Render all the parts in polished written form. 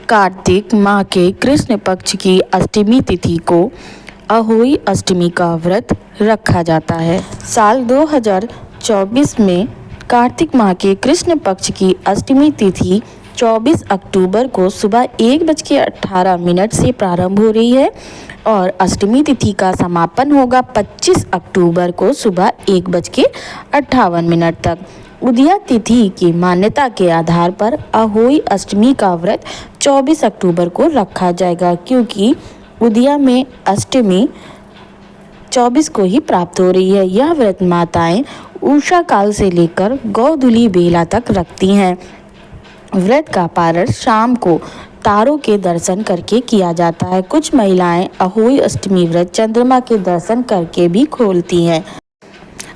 कार्तिक माह के कृष्ण पक्ष की अष्टमी तिथि को अहोई अष्टमी का व्रत रखा जाता है। साल 2024 में कार्तिक माह के कृष्ण पक्ष की अष्टमी तिथि 24 अक्टूबर को सुबह 1:18 से प्रारंभ हो रही है और अष्टमी तिथि का समापन होगा 25 अक्टूबर को सुबह 1:58 तक। उदया तिथि की मान्यता के आधार पर अहोई अष्टमी का व्रत 24 अक्टूबर को रखा जाएगा, क्योंकि उदया में अष्टमी 24 को ही प्राप्त हो रही है। यह व्रत माताएं उषा काल से लेकर गोधूली बेला तक रखती हैं। व्रत का पारण शाम को तारों के दर्शन करके किया जाता है। कुछ महिलाएं अहोई अष्टमी व्रत चंद्रमा के दर्शन करके भी खोलती हैं।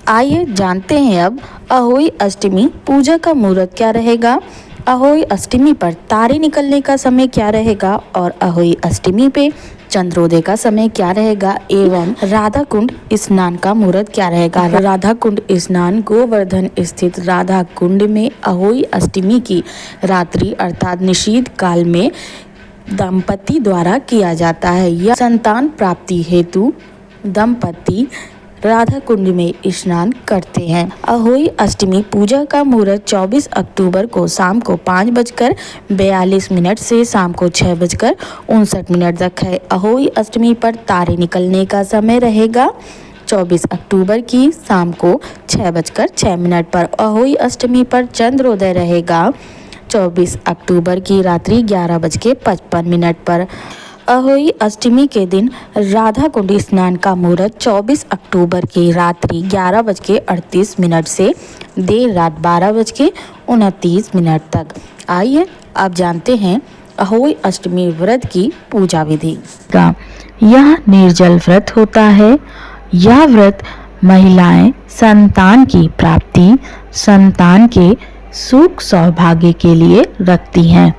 आइए जानते हैं अब अहोई अष्टमी पूजा का मुहूर्त क्या रहेगा, अहोई अष्टमी पर तारे निकलने का समय क्या रहेगा और अहोई अष्टमी पे चंद्रोदय का समय क्या रहेगा एवं राधा कुंड स्नान का मुहूर्त क्या रहेगा। राधा कुंड स्नान गोवर्धन स्थित राधा कुंड में अहोई अष्टमी की रात्रि अर्थात निषीध काल में दंपति द्वारा किया जाता है। यह संतान प्राप्ति हेतु दंपति राधा कुंड में स्नान करते हैं। अहोई अष्टमी पूजा का मुहूर्त 24 अक्टूबर को शाम को 5:42 से शाम को 6:59 तक है। अहोई अष्टमी पर तारे निकलने का समय रहेगा 24 अक्टूबर की शाम को 6:06 पर। अहोई अष्टमी पर चंद्रोदय रहेगा 24 अक्टूबर की रात्रि 11:55 पर। अहोई अष्टमी के दिन राधा कुंड स्नान का मुहूर्त 24 अक्टूबर की रात्रि 11:38 से देर रात 12:29 तक। आइए अब जानते हैं अहोई अष्टमी व्रत की पूजा विधि का। यह निर्जल व्रत होता है। यह व्रत महिलाएं संतान की प्राप्ति, संतान के सुख सौभाग्य के लिए रखती हैं।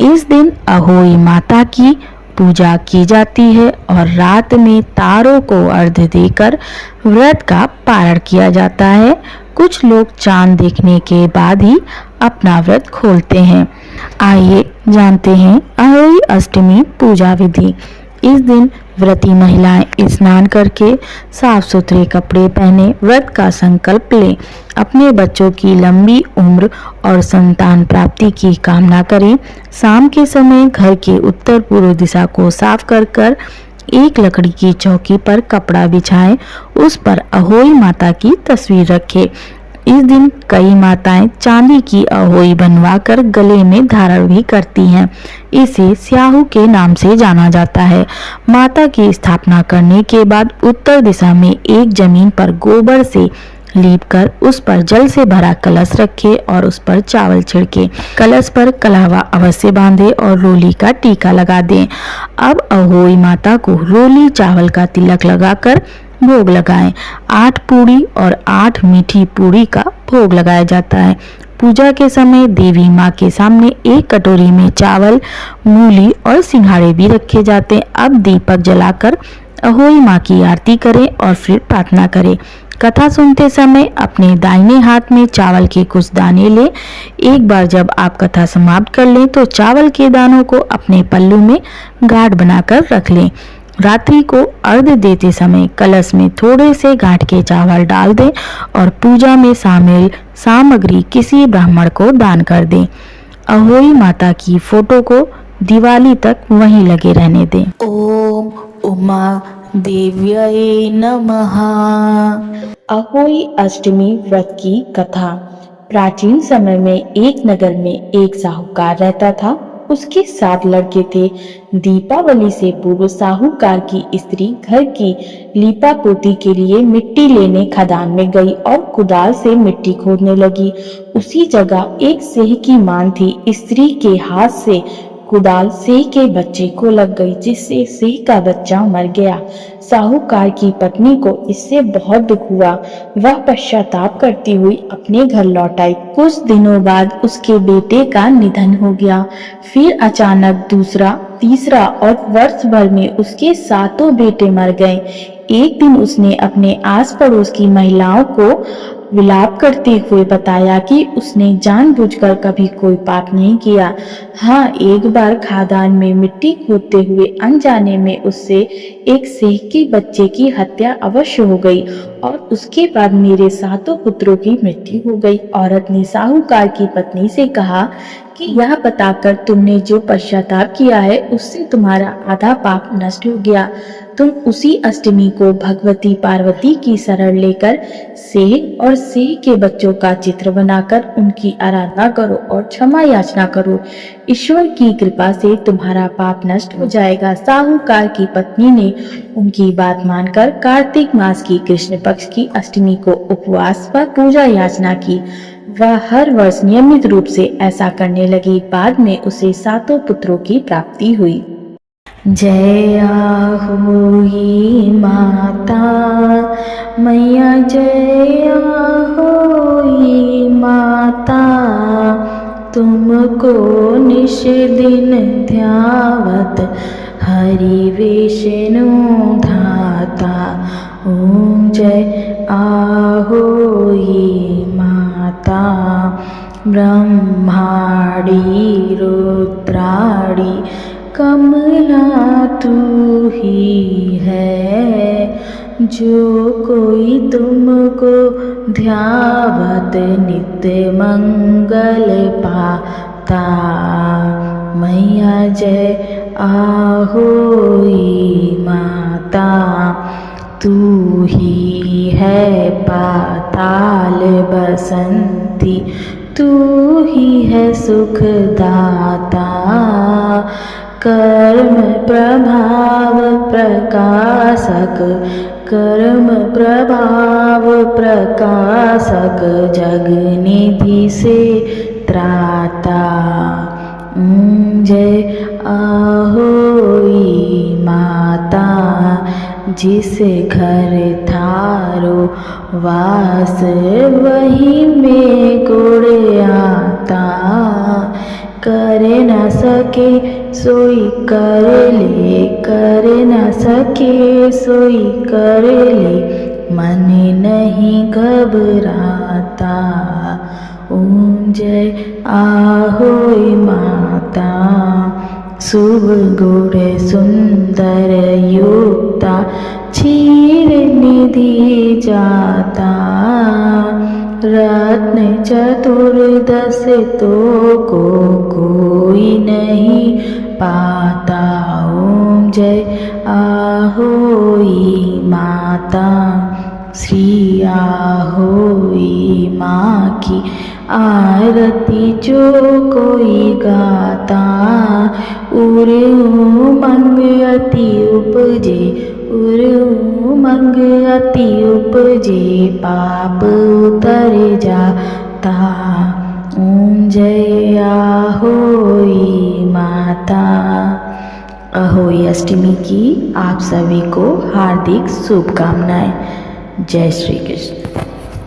इस दिन अहोई माता की पूजा की जाती है और रात में तारों को अर्घ्य देकर व्रत का पारण किया जाता है। कुछ लोग चांद देखने के बाद ही अपना व्रत खोलते हैं। आइए जानते हैं अहोई अष्टमी पूजा विधि। इस दिन व्रती महिलाएं स्नान करके साफ सुथरे कपड़े पहने व्रत का संकल्प लें। अपने बच्चों की लंबी उम्र और संतान प्राप्ति की कामना करें। शाम के समय घर के उत्तर पूर्व दिशा को साफ कर एक लकड़ी की चौकी पर कपड़ा बिछाएं। उस पर अहोई माता की तस्वीर रखें। इस दिन कई माताएं चांदी की अहोई बनवाकर गले में धारण भी करती हैं। इसे स्याहू के नाम से जाना जाता है। माता की स्थापना करने के बाद उत्तर दिशा में एक जमीन पर गोबर से लीपकर उस पर जल से भरा कलश रखे और उस पर चावल छिड़के। कलश पर कलावा अवश्य बांधे और रोली का टीका लगा दें। अब अहोई माता को रोली चावल का तिलक लगाकर भोग लगाएं। 8 पूड़ी और 8 मीठी पूड़ी का भोग लगाया जाता है। पूजा के समय देवी माँ के सामने एक कटोरी में चावल, मूली और सिंघाड़े भी रखे जाते हैं। अब दीपक जलाकर अहोई माँ की आरती करें और फिर प्रार्थना करें। कथा सुनते समय अपने दाहिने हाथ में चावल के कुछ दाने लें। एक बार जब आप कथा समाप्त कर लें तो चावल के दानों को अपने पल्लू में गांठ बनाकर रख लें। रात्रि को अर्घ्य देते समय कलश में थोड़े से गांठ के चावल डाल दें और पूजा में शामिल सामग्री किसी ब्राह्मण को दान कर दें। अहोई माता की फोटो को दिवाली तक वहीं लगे रहने दें। ओम उमा देव्यै नमः। अहोई अष्टमी व्रत की कथा। प्राचीन समय में एक नगर में एक साहूकार रहता था। उसके 7 लड़के थे। दीपावली से पूर्व साहूकार की स्त्री घर की लीपापोती के लिए मिट्टी लेने खदान में गई और कुदाल से मिट्टी खोदने लगी। उसी जगह एक सिंह की मान थी। स्त्री के हाथ से कुदाल सिंह के बच्चे को लग गई, जिससे सिंह का बच्चा मर गया। साहूकार की पत्नी को इससे बहुत दुख हुआ। वह पश्चाताप करती हुई अपने घर लौट आई। कुछ दिनों बाद उसके बेटे का निधन हो गया। फिर अचानक दूसरा, तीसरा और वर्ष भर में उसके 7 बेटे मर गए। एक दिन उसने अपने आस पड़ोस की महिलाओं को विलाप करते हुए बताया कि उसने जानबूझकर कभी कोई पाप नहीं किया। हाँ, एक बार खदान में मिट्टी खोदते हुए अनजाने में उससे एक सिंह के बच्चे की हत्या अवश्य हो गई और उसके बाद मेरे 7 पुत्रों की मृत्यु हो गई। औरत ने साहूकार की पत्नी से कहा कि यह बताकर तुमने जो पश्चाताप किया है उससे तुम्हारा आधा पाप नष्ट हो गया। तुम उसी अष्टमी को भगवती पार्वती की शरण लेकर सिंह और सिंह के बच्चों का चित्र बनाकर उनकी आराधना करो और क्षमा याचना करो। ईश्वर की कृपा से तुम्हारा पाप नष्ट हो जाएगा। साहूकार की पत्नी ने उनकी बात मानकर कार्तिक मास की कृष्ण पक्ष की अष्टमी को उपवास व पूजा याचना की। वह हर वर्ष नियमित रूप से ऐसा करने लगी। बाद में उसे 7 पुत्रों की प्राप्ति हुई। जय होई माता मैया, जय होई माता, तुमको निश दिन ध्यावत हरि विष्णु धाता। ओम जय होई माता, ब्रह्माणी रुद्राणी कमला तू ही है। जो कोई तुमको ध्यावत नित्य मंगल पाता। मैया जय होई माता, तू ही है पाताल बसंती, तू ही है सुखदाता। कर्म प्रभाव प्रकाशक, कर्म प्रभाव प्रकाशक, जगनिधि से त्राता। जय होई माता, जिस घर थारो वास वही में गुण आता। कर न सके सोई कर ले, कर न सके सोई कर ले, मन नहीं घबराता। ओम जय होई माता, शुभ गुण सुंदर युक्ता, क्षीर निधि जाता। रत्न चतुर्दश तो को कोई नहीं पाता। ओम जय होई माता, श्री होई माँ की आरती जो कोई गाता। उरे उमंग अति उपजे, उरे उमंग अति उपजे, पाप उतर जाता। ओम जय होई माता। अहोई अष्टमी की आप सभी को हार्दिक शुभकामनाएं। जय श्री कृष्ण।